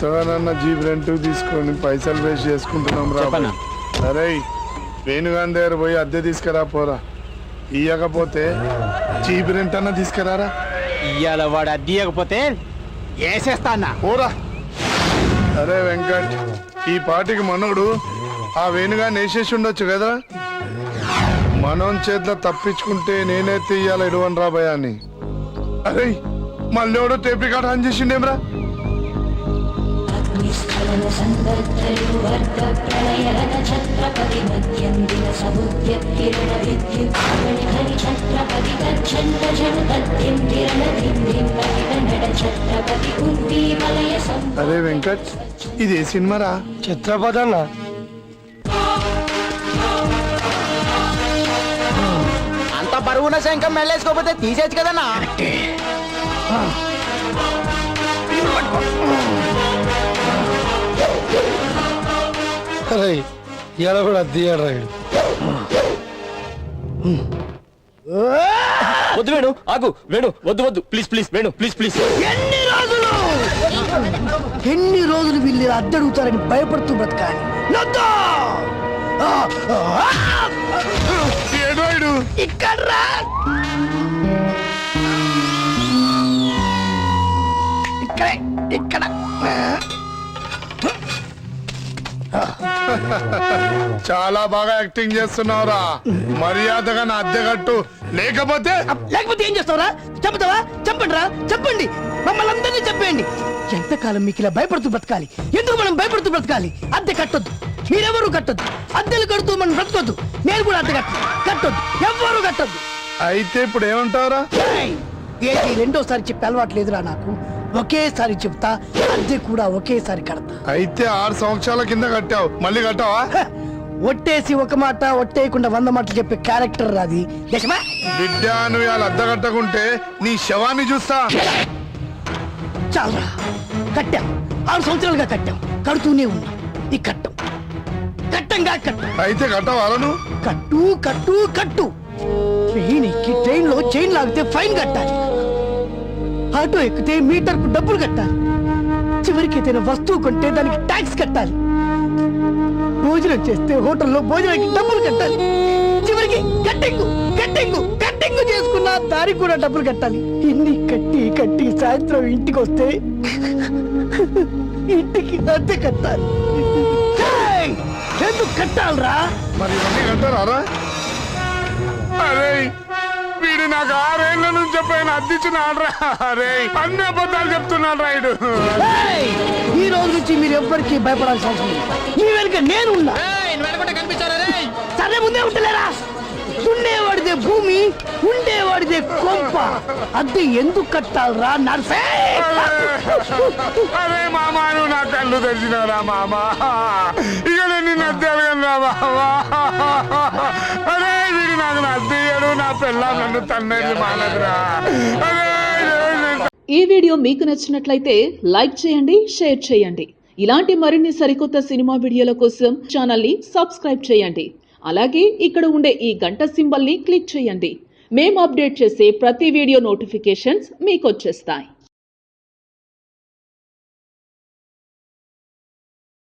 కొత్తగానన్నా jeep rent తీసుకొని పైసలు waste చేసుకుంటున్నాం రా. సరే వేణుగాని దగ్గర పోయి అద్దె తీసుకురా పోరా. ఇయ్యకపోతే జీప్ రెంట్ అన్నా తీసుకురారా. ఇయ్యాల వాడు అద్దె ఇవ్వకపోతే వేసేస్తా అన్న పోరా. అరే వెంకట్, ఈ పాటికి మనోడు ఆ వేణుగాని వేసేసి ఉండొచ్చు కదా. మనం చేతిలో తప్పించుకుంటే నేనే తీయాలి ఇడవన్ రా భయాన్ని. అరే మళ్ళీ ఎవడో టేప్ రికార్డ్ ఆన్ చేసిండేమ్రా. అరే వెంకట్, ఇది ఏ సినిమారా? ఛత్రపతి అన్న. అంత బరువున శంఖం మెల్లేసుకోపోతే తీసేచ్చు కదన్నా. అరే ఇలా కూడా తీయడు రాయుడు. వద్దు వేణు, ఆగు వేణు, వద్దు వద్దు, please please Venu, please please. ఎన్ని రోజులు వీళ్ళు అద్దెడుగుతారని భయపడుతూ బ్రతకాలి. ఇక్కడ ఇక్కడ చాలా బాగా యాక్టింగ్ చేస్తున్నావురా. మర్యాదగా నా అద్దె కట్టు, లేకపోతే ఏం చేస్తావురా? చంపుతావా? చంపండి రా, చెప్పండి, మమ్మల్ని అందరినీ చెప్పండి. ఎంతకాలం మీకు ఇలా భయపడుతూ బ్రతకాలి? ఎందుకు మనం భయపడుతూ బ్రతకాలి? అద్దె కట్టొద్దు, మీరెవరు కట్టొద్దు. అద్దెలు కడుతూ మనం బ్రతకొద్దు. నేను కూడా అద్దె కట్టొద్దు, ఎవ్వరు కట్టొద్దు. అయితే ఇప్పుడు ఏమంటావురా? ఏంటి రెండోసారి చెప్పి అలవాటు లేదురా నాకు. ఒకేసారి చెప్తా, అద్దె కూడా ఒకేసారి కడతా. అయితే 6 సంవత్సరాల కింద కట్టావు, మళ్ళీ కట్టావా? ఒట్టేసి ఒక మాట, ఒట్టేయకుండా 100 మాటలు చెప్పే క్యారెక్టర్ రాది. బిడ్డ, నువ్వు ఇలా అద్దె కట్టకుంటే నీ శవాన్ని చూస్తా. చాలరా, కట్టాం. 6 సంవత్సరాలుగా కట్టాం, కడుతూనే ఉన్నాం. ఈ కట్టంగా కట్టం. అయితే కట్టవాలా నువ్వు? కట్టు కట్టు కట్టు. ట్రైన్ ఎక్కి ట్రైన్ లో చైన్ లాగితే ఫైన్ కట్టాలి. ఆటో ఎక్కితే మీటర్ కు డబ్బులు కట్టాలి. చివరికి ఏదైనా వస్తువు కొంటే దానికి ట్యాక్స్ కట్టాలి. భోజనం చేస్తే హోటల్లో భోజనానికి డబ్బులు కట్టాలి. చివరికి కట్టింగ్ చేసుకున్న దానికి కూడా డబ్బులు కట్టాలి. ఇన్ని కట్టి కట్టి సాయంత్రం ఇంటికి వస్తే ఇంటికి అద్దె కట్టాలి. ఎందుకు కట్టాలరా? మరి ఇవన్నీ కట్టారా? అరే వీడు నాకు 6 ఏళ్ల నుంచి పైన అద్దించున్నాడ్రా. అరే అన్ని అబద్ధాలు చెప్తున్నాడు రాయుడు. ఈ రోజు నుంచి మీరు ఎవ్వరికి భయపడాల్సిన అవసరం లేదు. మీ వెనుక నేను ఉన్నా. సరే ముందే ఉంటలేరా? దున్నేవాడిదే భూమి, ఉండేవాడిదే కొంప. అద్దె ఎందుకు కట్టాలరా నర్సే? అరే మామా, నువ్వు నా కళ్ళు తెచ్చినారా మామా? ఇక నేను నిన్ను అద్దె అడగను రా మామా. అరే వీడు నాకు అద్దెయ్యాడు, నా పిల్ల నన్ను తన్నేది మానదురా. ఈ వీడియో మీకు నచ్చినట్లయితే లైక్ చేయండి, షేర్ చేయండి. ఇలాంటి మరిన్ని సరికొత్త సినిమా వీడియోల కోసం ఛానల్ ని సబ్స్క్రైబ్ చేయండి. అలాగే ఇక్కడ ఉండే ఈ గంట సింబల్ ని క్లిక్ చేయండి. మేము అప్డేట్ చేసే ప్రతి వీడియో నోటిఫికేషన్స్ మీకు వచ్చేస్తాయి.